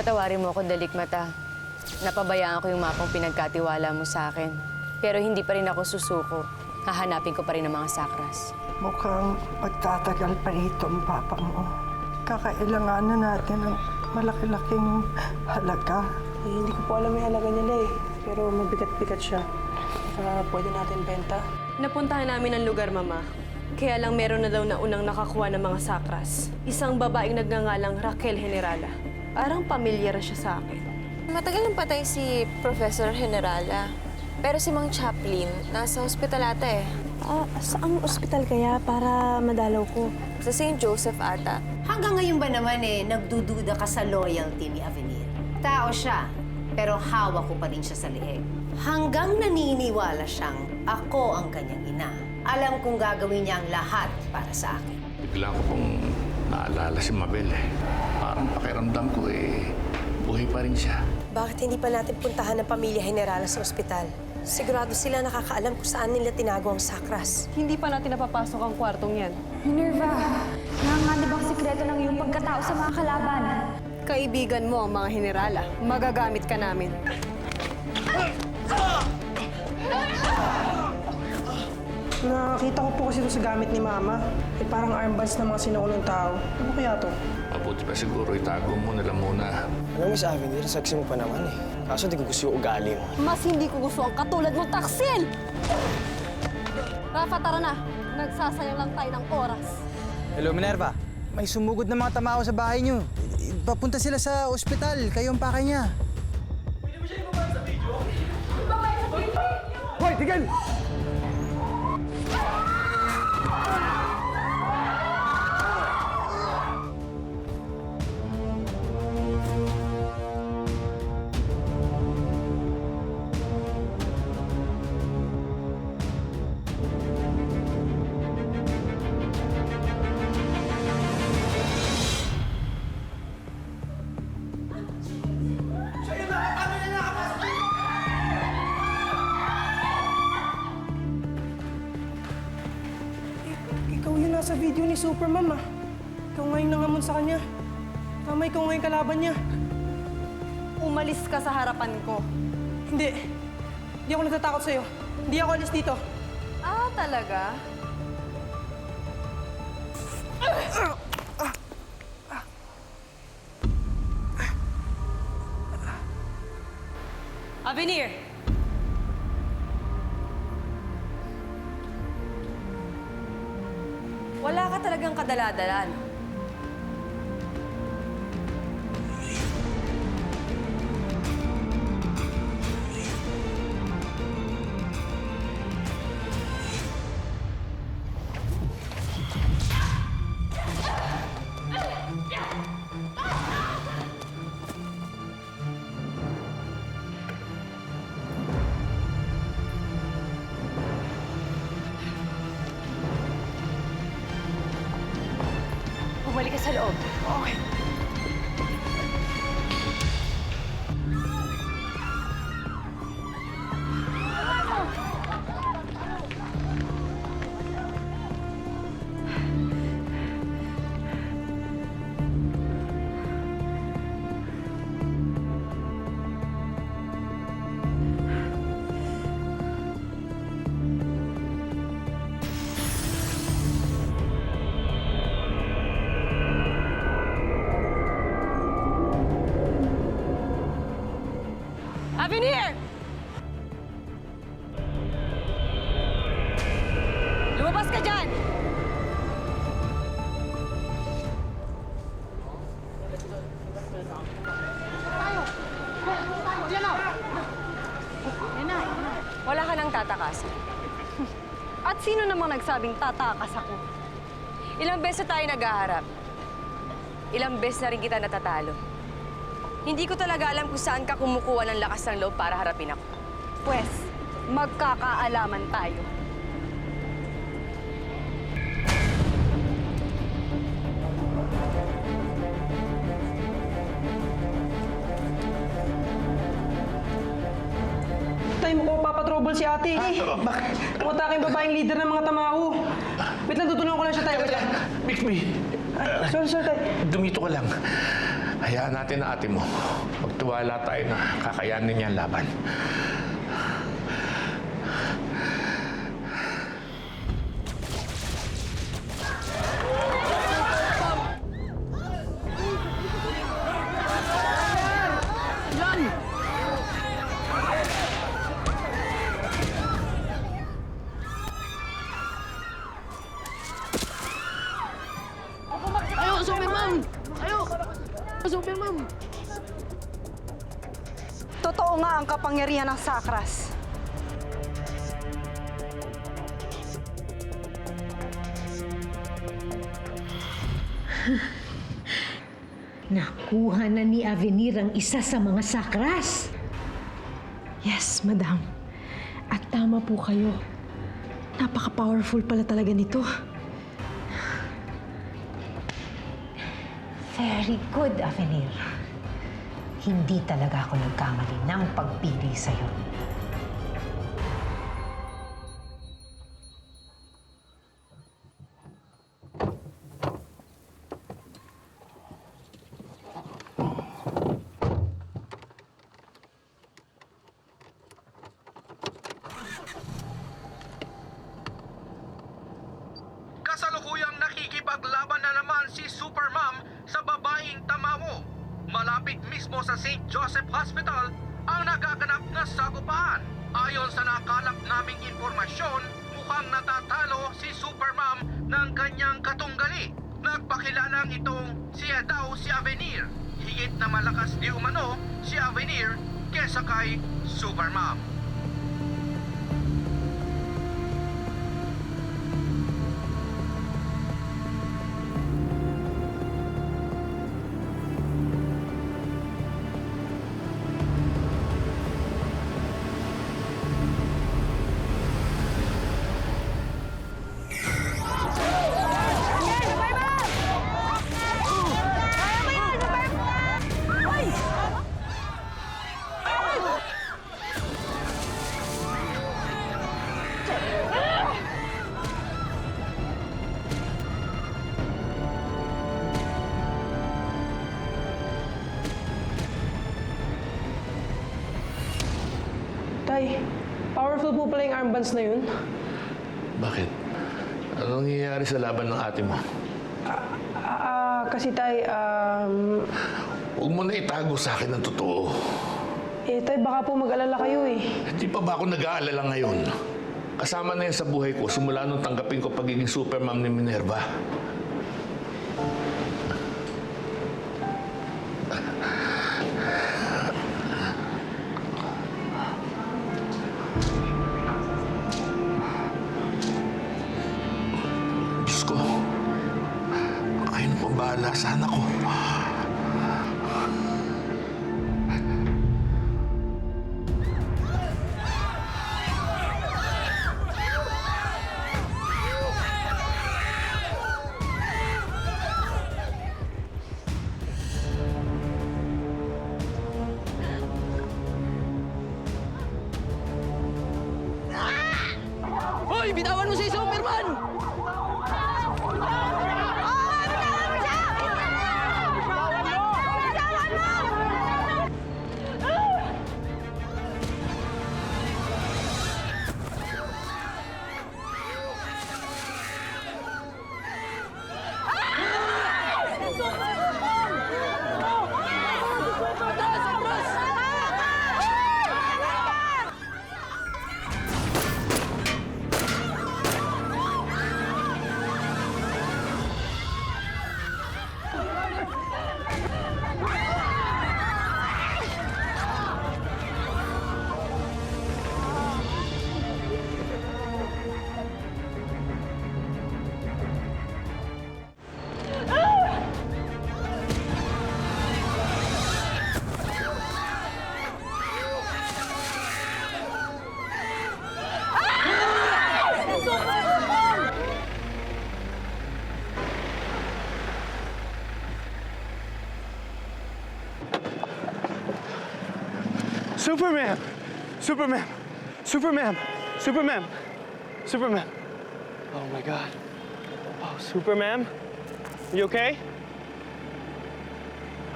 Patawarin mo ako, Dalikmata. Napabayaan ko yung mapang pinagkatiwala mo sa akin. Pero hindi pa rin ako susuko. Hahanapin ko pa rin ang mga sakras. Mukhang magtatagal pa rito ang papa mo. Kakailanganan natin ng malaki-laking halaga. Eh, hindi ko po alam yung halaga nila eh. Pero mabigat-bigat siya. Pwede natin benta. Napuntahan namin ang lugar, Mama. Kaya lang meron na daw na unang nakakuha ng mga sakras. Isang babaeng nagngangalang Raquel Generala. Parang pamilyar siya sa akin. Matagal nang patay si Professor Generala. Pero si Mang Chaplin, nasa ospital ata eh. Saang ospital kaya para madalaw ko? Sa St. Joseph ata. Hanggang ngayon ba naman nagdududa ka sa loyalty ni Avenir? Tao siya, pero hawak ko pa rin siya sa leeg. Hanggang naniniwala siyang ako ang kanyang ina. Alam kong gagawin niya ang lahat para sa akin. Bigla ko pong naalala si Mabel eh. Parang pakiramdam ko buhay pa rin siya. Bakit hindi pa natin puntahan ng pamilya Generala sa ospital? Sigurado sila nakakaalam kung saan nila tinago ang sakras. Hindi pa natin napapasok ang kwartong yan. Minerva, nanganganib ang sikreto ng iyong pagkatao sa mga kalaban. Kaibigan mo ang mga Generala. Magagamit ka namin. Nakakita ko po kasi ito sa gamit ni Mama. Eh, parang armbands ng mga sinuunong tao. Ano kaya to? Mabuti pa siguro itago mo na lang muna. Alam mo sa Avenir, saksi mo pa naman eh. Kaso di ko gusto yung ugali mo. Mas hindi ko gusto ang katulad mong taksil! Rafa, tara na. Nagsasayang lang tayo ng oras. Hello, Minerva. May sumugod na mga tamao sa bahay niyo. Papunta sila sa ospital. Kayo ang pakay niya. Pwede mo siya ibaba sa video? Hoy, tigil! Ikaw yun nasa video ni Supermom ah. Ikaw ngayon nangamon sa kanya. Tama, ikaw ngayon kalaban niya. Umalis ka sa harapan ko. Hindi. Hindi ako natatakot sa'yo. Hindi ako alis dito. Ah, talaga? Avenir! Wala ka talagang kadala-dala, no? Bumalik ka sa loob. Okay. Avenir! Lumabas ka dyan! Wala ka nang tatakasan. At sino namang nagsabing tatakas ako? Ilang beses tayo naghaharap. Ilang beses na rin kita natatalo. Hindi ko talaga alam kung saan ka kumukuha ng lakas ng loob para harapin ako. Pwes, magkakaalaman tayo. Time ko, papatrobol si ate. Bakit? Umutake yung babaeng leader ng mga tamao. Wait lang, tutulungan ko lang siya tayo. Wait lang. Bixby! Sorry, tayo. Dumito ka lang. Hayaan natin na ate mo. Magtiwala tayo na kakayanin niya ang laban. Totoo nga ang kapangyarihan ng Sakras. Nakuha na ni Avenir ang isa sa mga sakras. Yes, madam. At tama po kayo. Napaka-powerful pala talaga nito. Very good, Avenir. Hindi talaga ako nagkamali ng pagpili sa'yo. Kasalukuyang nakikipaglaban na naman si Supermom sa babaeng tamawo. Malapit mismo sa St. Joseph Hospital ang nagaganap na sagupaan. Ayon sa nakalap naming impormasyon, mukhang natatalo si Supermom ng kanyang katunggali. Nagpakilalang itong siya daw si Avenir. Higit na malakas di umano si Avenir kesa kay Supermom. Tay, powerful po pala yung armbands na yun. Bakit? Anong nangyayari sa laban ng ate mo? Kasi tay, Huwag mo na itago sa akin ang totoo. tay, baka po mag-alala kayo eh. Hindi pa ba ako nag-aalala ngayon? Kasama na yan sa buhay ko simula nung tanggapin ko pagiging Supermom ni Minerva. Diyos ko, kayo na pambahala sa anak ko. Hoy, bitawan mo si Superman! Superman! Superman! Superman! Superman! Superman! Oh my God. Oh, Superman? You okay?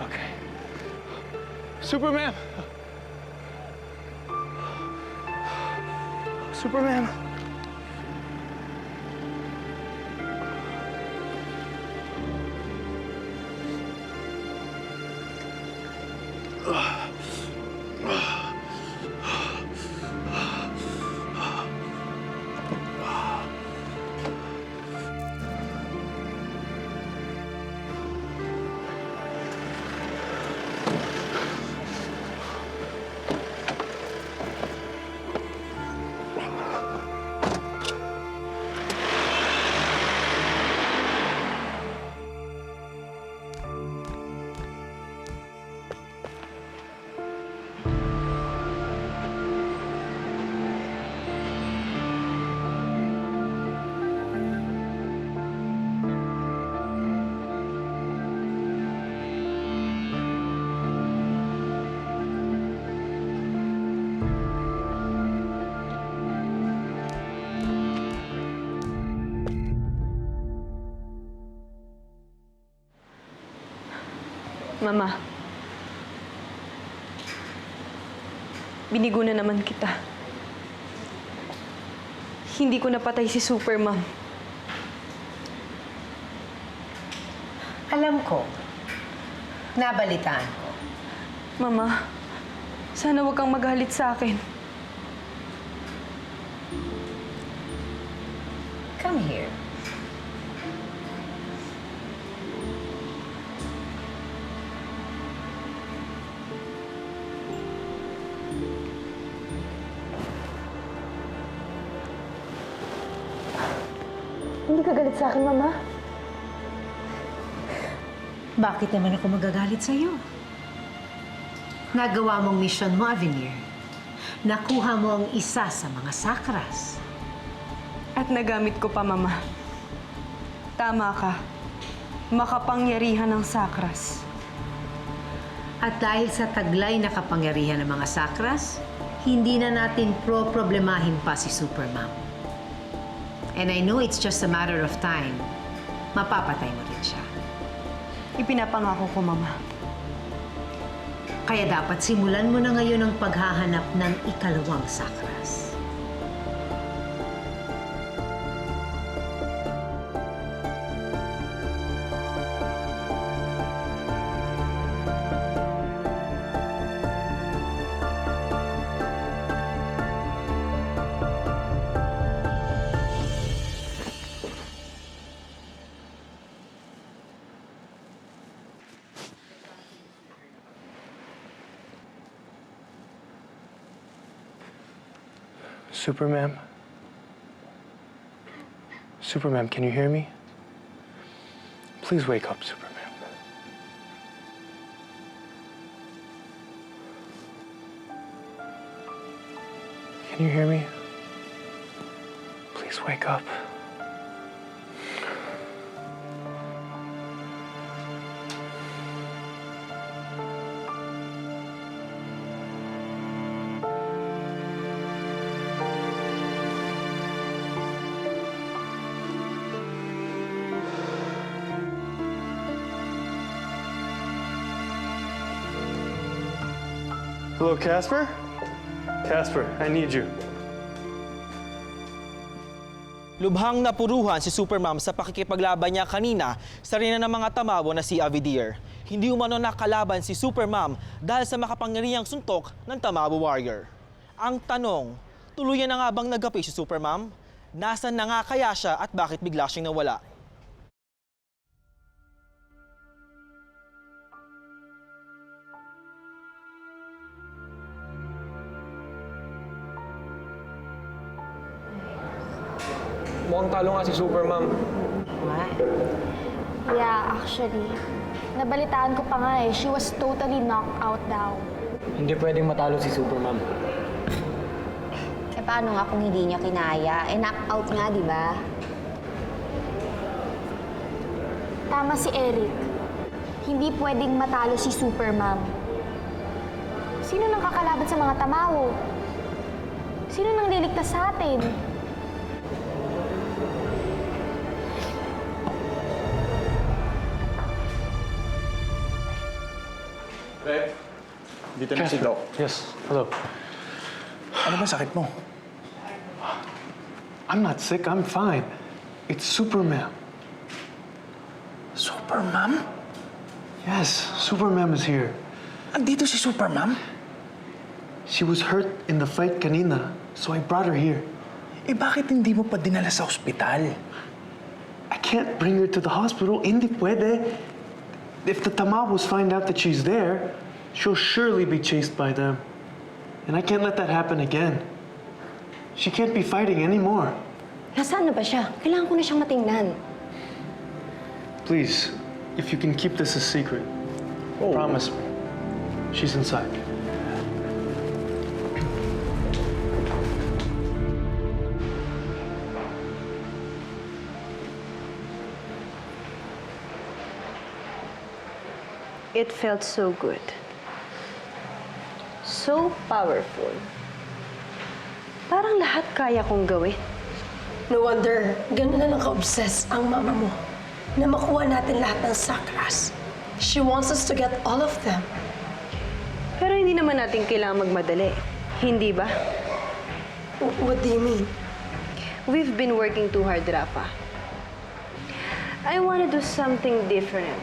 Okay. Superman! Superman! Mama, binigo na naman kita. Hindi ko napatay si Super Mom. Alam ko. Nabalitaan ko. Mama, sana huwag kang magalit sa akin. Come here. Hindi ka galit sa akin, Mama? Bakit naman ako magagalit sa'yo? Nagawa mong misyon mo, Avenir. Nakuha mo ang isa sa mga sakras. At nagamit ko pa, Mama. Tama ka. Makapangyarihan ng sakras. At dahil sa taglay na kapangyarihan ng mga sakras, hindi na natin problemahin pa si Supermom. And I know it's just a matter of time. Mapapatay mo rin siya. Ipinapangako ko, Mama. Kaya dapat simulan mo na ngayon ang paghahanap ng ikalawang sakras. Superman? Superman, can you hear me? Please wake up, Superman. Can you hear me? Please wake up. Hello, Casper? Casper, I need you. Lubhang napuruhan si Supermom sa pakikipaglaban niya kanina sa rina ng mga tamawo na si Avidir. Hindi umano nakalaban si Supermom dahil sa makapangyarihang suntok ng Tamawo Warrior. Ang tanong, tuluyan na nga bang nagapi si Supermom? Nasaan na nga kaya siya at bakit bigla siyang nawala? Mukhang talo nga si Supermom. Yeah, actually. Nabalitaan ko pa nga eh. She was totally knocked out daw. Hindi pwedeng matalo si Supermom. Eh paano nga kung hindi niya kinaya? Eh knock out nga, di ba? Tama si Eric. Hindi pwedeng matalo si Supermom. Sino nang kakalaban sa mga tamawo? Sino nang liligtas sa atin? Dito na si Casper. Doc. Yes, hello. Ano ba sakit mo? I'm not sick, I'm fine. It's Superman. Supermam? Yes, Superman is here. Andito si Supermam? She was hurt in the fight kanina, so I brought her here. Eh bakit hindi mo pa dinala sa ospital? I can't bring her to the hospital. Hindi pwede. If the Tamabos find out that she's there, she'll surely be chased by them. And I can't let that happen again. She can't be fighting anymore. Nasaan na ba siya? Kailangan ko na siyang matingnan. Please, if you can keep this a secret, promise me. She's inside. It felt so good. So powerful. Parang lahat kaya kong gawin. No wonder, gano'n na lang ka-obsess ang mama mo na makuha natin lahat ng sakras. She wants us to get all of them. Pero hindi naman natin kailangan magmadali. Hindi ba? What do you mean? We've been working too hard, Rafa. I want to do something different.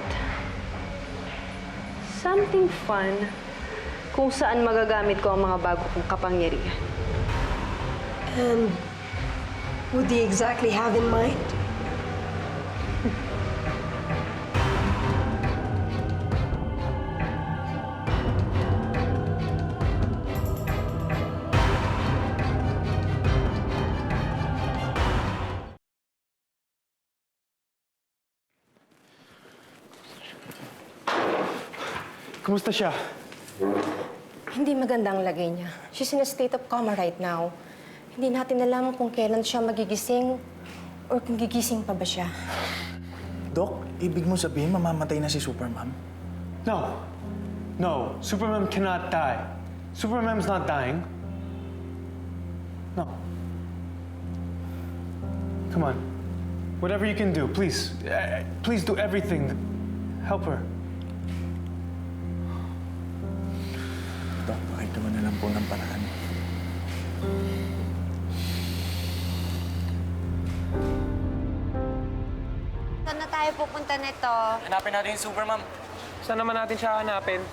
Something fun kung saan magagamit ko ang mga bago kong kapangyarihan. And what do you exactly have in mind? Kumusta siya? Hindi maganda ang lagay niya. She's in a state of coma right now. Hindi natin alam kung kailan siya magigising or kung gigising pa ba siya. Doc, ibig mo sabihin mamamatay na si Supermam? No. No, Superman cannot die. Superman's not dying. No. Come on. Whatever you can do, please. Please do everything. Help her. Doc, pakagawa na lang po ng paraan. Saan na tayo pupunta nito? Hanapin natin yung Supermam. Saan naman natin siya hanapin?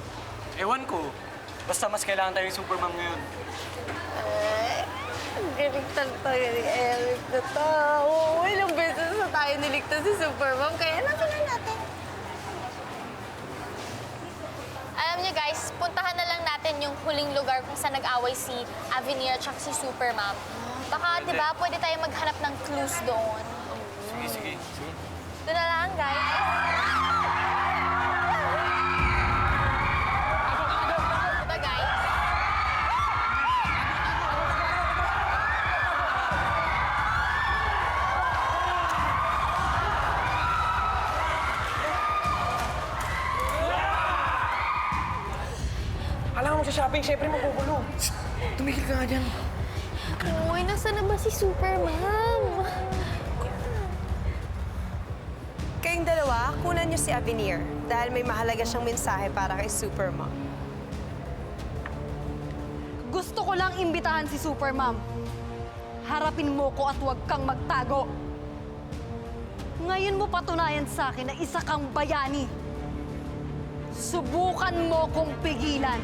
Ewan ko. Basta mas kailangan tayo yung Supermam ngayon. Ang galing talaga ni Eric na to. Oo, ilang beses na tayo niligtas si Supermom, kaya hanapin na natin. Alam niyo guys, puntahan na lang natin yung huling lugar kung saan nag-away si Avenir at si Supermam. Baka, di ba, pwede tayo maghanap ng clues doon. Sige, sige. Doon na lang, guys. Diba, guys? Alam mo, sa shopping, syempre magugulo. Tumigil ka nga dyan. Uy, nasaan na ba si Supermam? Kayong dalawa, kunan niyo si Avenir dahil may mahalaga siyang mensahe para kay Supermom. Gusto ko lang imbitahan si Supermam. Harapin mo ko at huwag kang magtago. Ngayon mo patunayan sa akin na isa kang bayani. Subukan mo kong pigilan.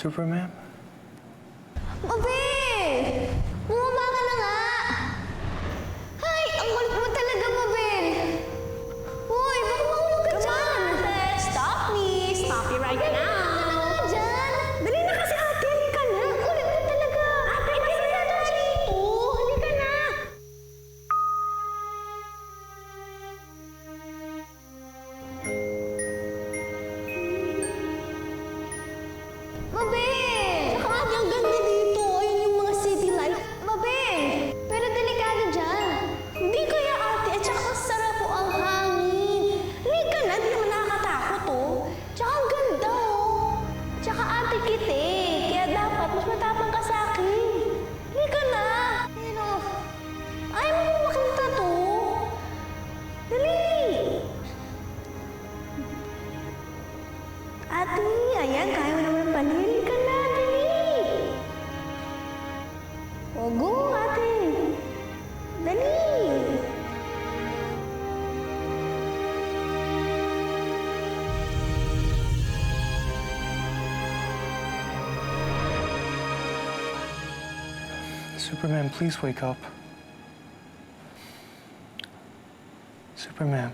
Superman? Mabel! Bumaba ka na nga! Ay, ang kulit mo talaga, Mabel! Uy, baka mahulog ka dyan! Stop me! Stop me right now! Dyan! Dali na kasi ate, halika na! Ang kulit mo talaga! Ate, kasi na dito! Halika na! Mabel! Superman, please wake up. Superman.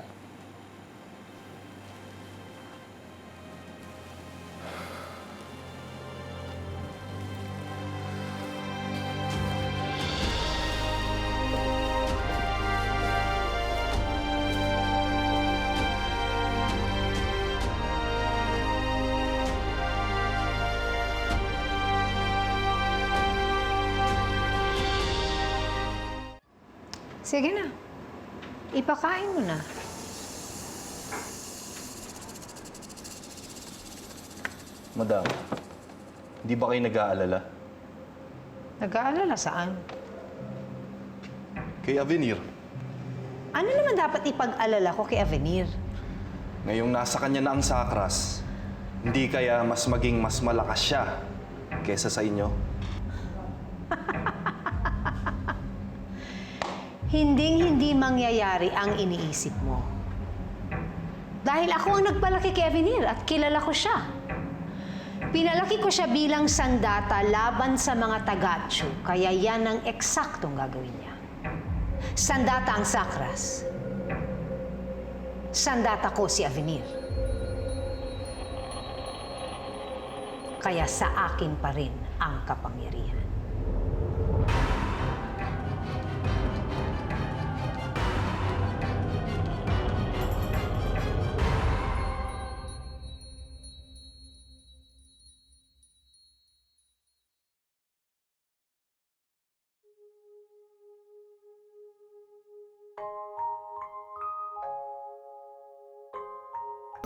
Sige na. Ipakain mo na. Madam, hindi ba kayo nag-aalala? Nag-aalala saan? Kay Avenir. Ano naman dapat ipag-alala ko kay Avenir? Ngayong nasa kanya na ang sakras, hindi kaya mas maging mas malakas siya kesa sa inyo? Hinding-hindi mangyayari ang iniisip mo. Dahil ako ang nagpalaki kay Avenir at kilala ko siya. Pinalaki ko siya bilang sandata laban sa mga Tagatsu, kaya yan ang eksaktong gagawin niya. Sandata ang sakras. Sandata ko si Avenir. Kaya sa akin pa rin ang kapangyarihan.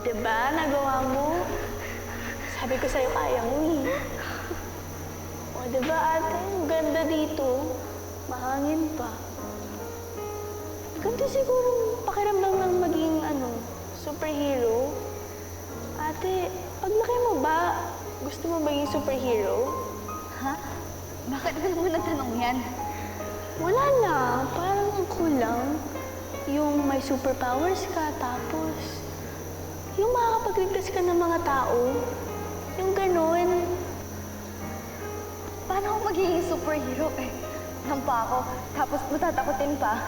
Diba? Nagawa mo? Sabi ko sa'yo, kaya mo eh. O, diba ate? Ang ganda dito. Mahangin pa. Ganito siguro pakiramdam ng maging, superhero. Ate, paglaki mo ba, gusto mo maging superhero? Ha? Bakit mo natanong yan? Wala na. Parang cool lang. Yung may superpowers ka, tapos yung makakapagligtas ka ng mga tao. Yung ganun. Paano ako magiging superhero eh? Nampa ako, tapos matatakotin pa.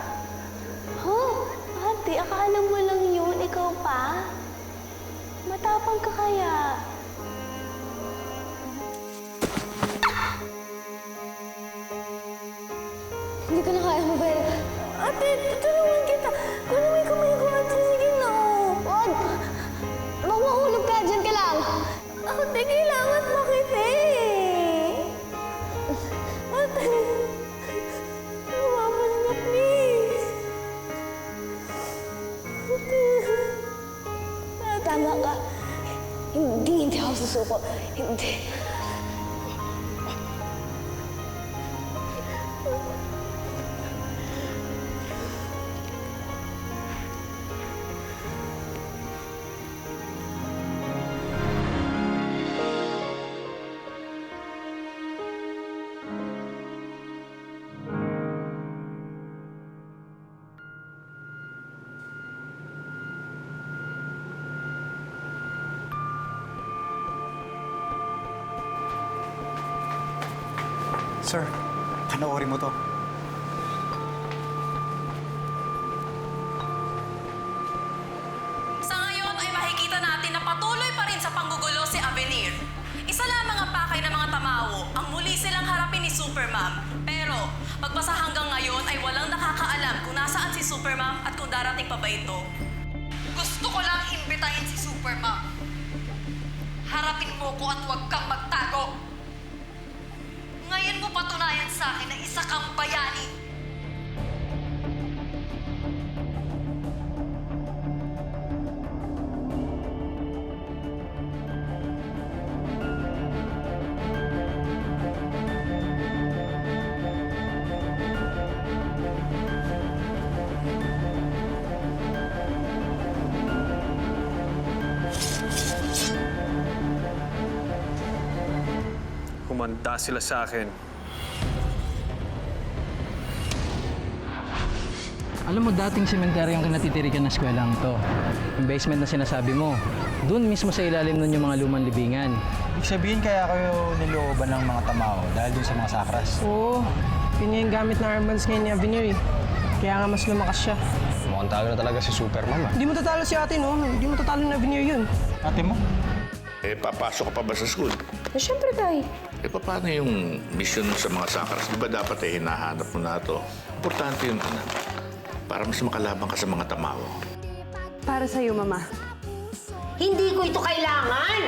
Huh? Ate, akala mo lang yun, ikaw pa? Matapang ka kaya? Hindi ko na kaya, Mabel. Ate, tutulungan kita. Kunin mo yung kamay ko, ate. Sige na. Wag! Huwag mahulog ka, dyan ka lang. Ate, kailangan makita eh. Ate, lumaban na, please. Ate. Tama ka. Hindi ako susuko. Hindi. Sir, panoorin mo to. Sa ngayon ay makikita natin na patuloy pa rin sa panggugulo si Avenir. Isa lamang ang pakay ng mga tamawo ang muli silang harapin ni Supermam. Pero magpasa hanggang ngayon ay walang nakakaalam kung nasaan si Supermam at kung darating pa ba ito. Gusto ko lang imbitahin si Supermam. Harapin mo ko at huwag kang magtago. Ngayon mo patunayan sa akin na isa kang bayani. Kumanda sila sa akin. Alam mo, dating sementeryo yung kinatitirikan na eskwelahan to. Yung basement na sinasabi mo, doon mismo sa ilalim nun yung mga lumang libingan. Ibig sabihin kaya kayo nilooban ng mga tamaw dahil dun sa mga sakras? Oo. Yun nga yung gamit na armbands ngayon ni Avenir eh. Kaya nga mas lumakas siya. Mukhang talo na talaga si Supermom ah. Hindi mo tatalo si ate, no? Hindi mo tatalo ni Avenir yun. Ate mo? Papasok ka pa ba sa school? Siyempre, Tay. Paano yung mission mo sa mga sakras? Di ba dapat hinahanap mo na ito? Importante yun, anak. Para mas makalaban ka sa mga tamawo. Para sa'yo, Mama. Hindi ko ito kailangan!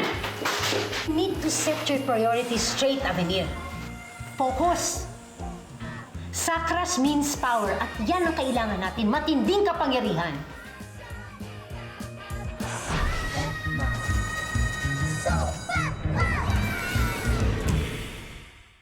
You need to set your priorities straight, Avenir. Focus! Sakras means power at yan ang kailangan natin, matinding kapangyarihan.